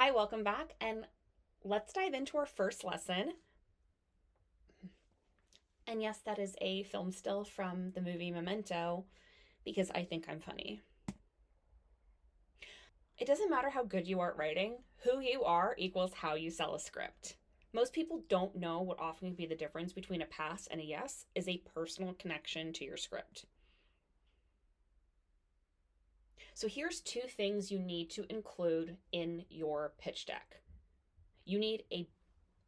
Hi, welcome back, and let's dive into our first lesson. And yes, that is a film still from the movie Memento because I think I'm funny. It doesn't matter how good you are at writing, who you are equals how you sell a script. Most people don't know what often can be the difference between a pass and a yes is a personal connection to your script. So here's two things you need to include in your pitch deck. You need a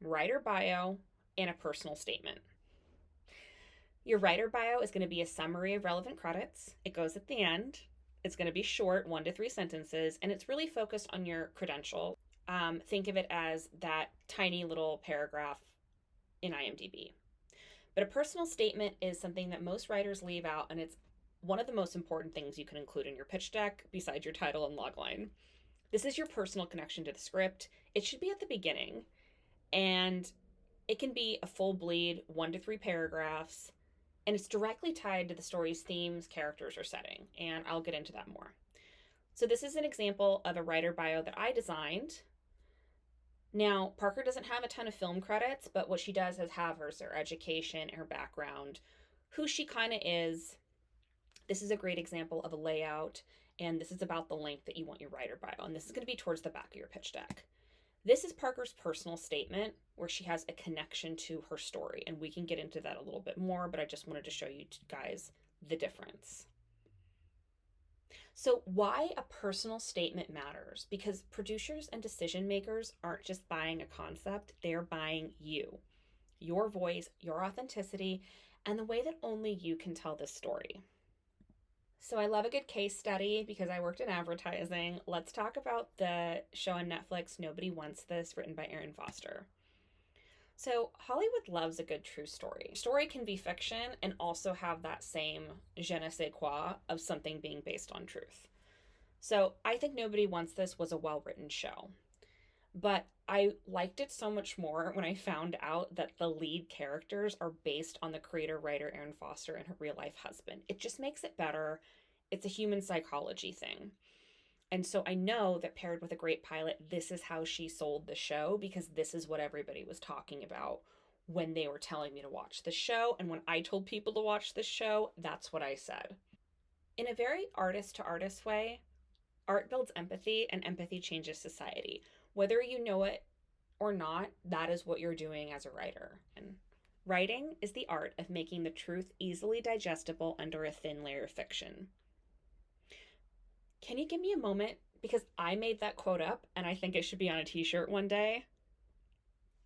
writer bio and a personal statement. Your writer bio is going to be a summary of relevant credits. It goes at the end. It's going to be short, 1 to 3 sentences, and it's really focused on your credential. Think of it as that tiny little paragraph in IMDb. But a personal statement is something that most writers leave out, and it's one of the most important things you can include in your pitch deck besides your title and logline. This is your personal connection to the script. It should be at the beginning, and it can be a full bleed, 1 to 3 paragraphs, and it's directly tied to the story's themes, characters, or setting, and I'll get into that more. So this is an example of a writer bio that I designed. Now, Parker doesn't have a ton of film credits, but what she does is have her education, her background, who she kind of is. This is a great example of a layout, and this is about the length that you want your writer bio, and this is going to be towards the back of your pitch deck. This is Parker's personal statement where she has a connection to her story, and we can get into that a little bit more, but I just wanted to show you guys the difference. So why a personal statement matters? Because producers and decision makers aren't just buying a concept, they're buying you, your voice, your authenticity, and the way that only you can tell this story. So I love a good case study because I worked in advertising. Let's talk about the show on Netflix, Nobody Wants This, written by Erin Foster. So Hollywood loves a good true story. Story can be fiction and also have that same je ne sais quoi of something being based on truth. So I think Nobody Wants This was a well-written show. But I liked it so much more when I found out that the lead characters are based on the creator writer Erin Foster and her real life husband. It just makes it better. It's a human psychology thing. And so I know that paired with a great pilot, this is how she sold the show because this is what everybody was talking about when they were telling me to watch the show. And when I told people to watch the show, that's what I said. In a very artist to artist way, art builds empathy and empathy changes society. Whether you know it or not, that is what you're doing as a writer. And writing is the art of making the truth easily digestible under a thin layer of fiction. Can you give me a moment? Because I made that quote up and I think it should be on a t shirt one day.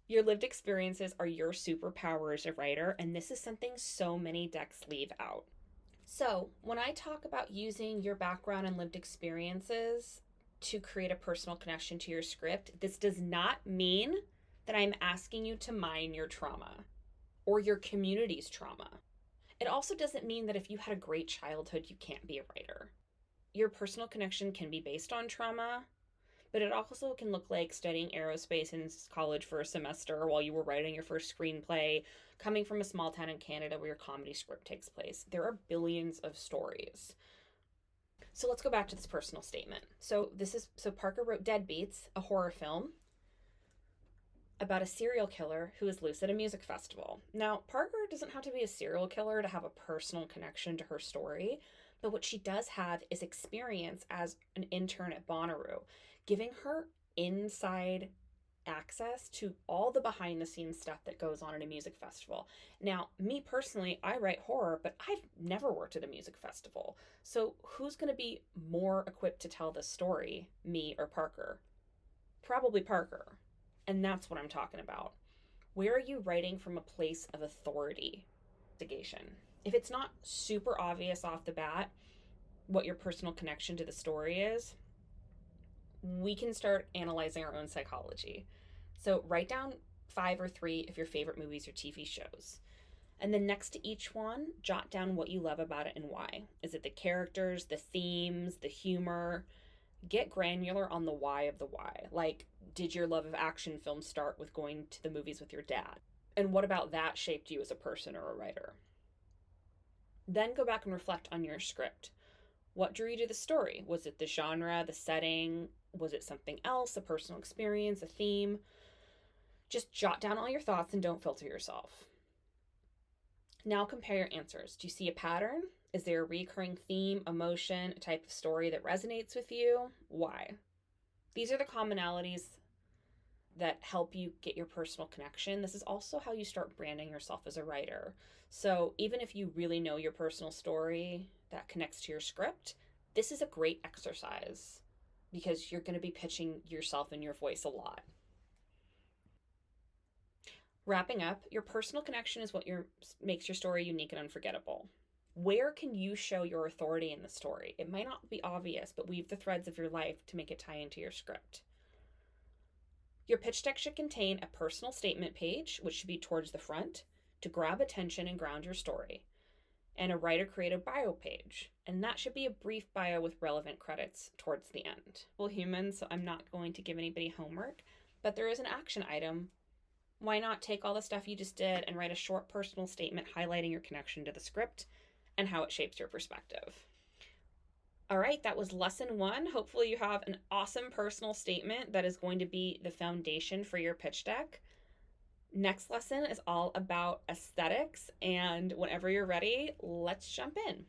Your lived experiences are your superpower as a writer, and this is something so many decks leave out. So, when I talk about using your background and lived experiences to create a personal connection to your script, this does not mean that I'm asking you to mine your trauma or your community's trauma. It also doesn't mean that if you had a great childhood, you can't be a writer. Your personal connection can be based on trauma, but it also can look like studying aerospace in college for a semester while you were writing your first screenplay, coming from a small town in Canada where your comedy script takes place. There are billions of stories. So let's go back to this personal statement. So Parker wrote Deadbeats, a horror film about a serial killer who is loose at a music festival. Now, Parker doesn't have to be a serial killer to have a personal connection to her story, but what she does have is experience as an intern at Bonnaroo, giving her inside access to all the behind the scenes stuff that goes on at a music festival. Now, me personally, I write horror, but I've never worked at a music festival. So who's going to be more equipped to tell this story, me or Parker? Probably Parker. And that's what I'm talking about. Where are you writing from a place of authority? Investigation. If it's not super obvious off the bat what your personal connection to the story is, we can start analyzing our own psychology. So write down 5 or 3 of your favorite movies or TV shows. And then next to each one, jot down what you love about it and why. Is it the characters, the themes, the humor? Get granular on the why of the why. Like, did your love of action films start with going to the movies with your dad? And what about that shaped you as a person or a writer? Then go back and reflect on your script. What drew you to the story? Was it the genre, the setting, Was it something else, a personal experience, a theme? Just jot down all your thoughts and don't filter yourself. Now compare your answers. Do you see a pattern? Is there a recurring theme, emotion, a type of story that resonates with you? Why? These are the commonalities that help you get your personal connection. This is also how you start branding yourself as a writer. So even if you really know your personal story that connects to your script, this is a great exercise because you're going to be pitching yourself and your voice a lot. Wrapping up, your personal connection is what makes your story unique and unforgettable. Where can you show your authority in the story? It might not be obvious, but weave the threads of your life to make it tie into your script. Your pitch deck should contain a personal statement page, which should be towards the front, to grab attention and ground your story, and a writer-created bio page, and that should be a brief bio with relevant credits towards the end. Well, humans, so I'm not going to give anybody homework, but there is an action item. Why not take all the stuff you just did and write a short personal statement highlighting your connection to the script and how it shapes your perspective? All right, that was lesson 1. Hopefully you have an awesome personal statement that is going to be the foundation for your pitch deck. Next lesson is all about aesthetics, and whenever you're ready, let's jump in.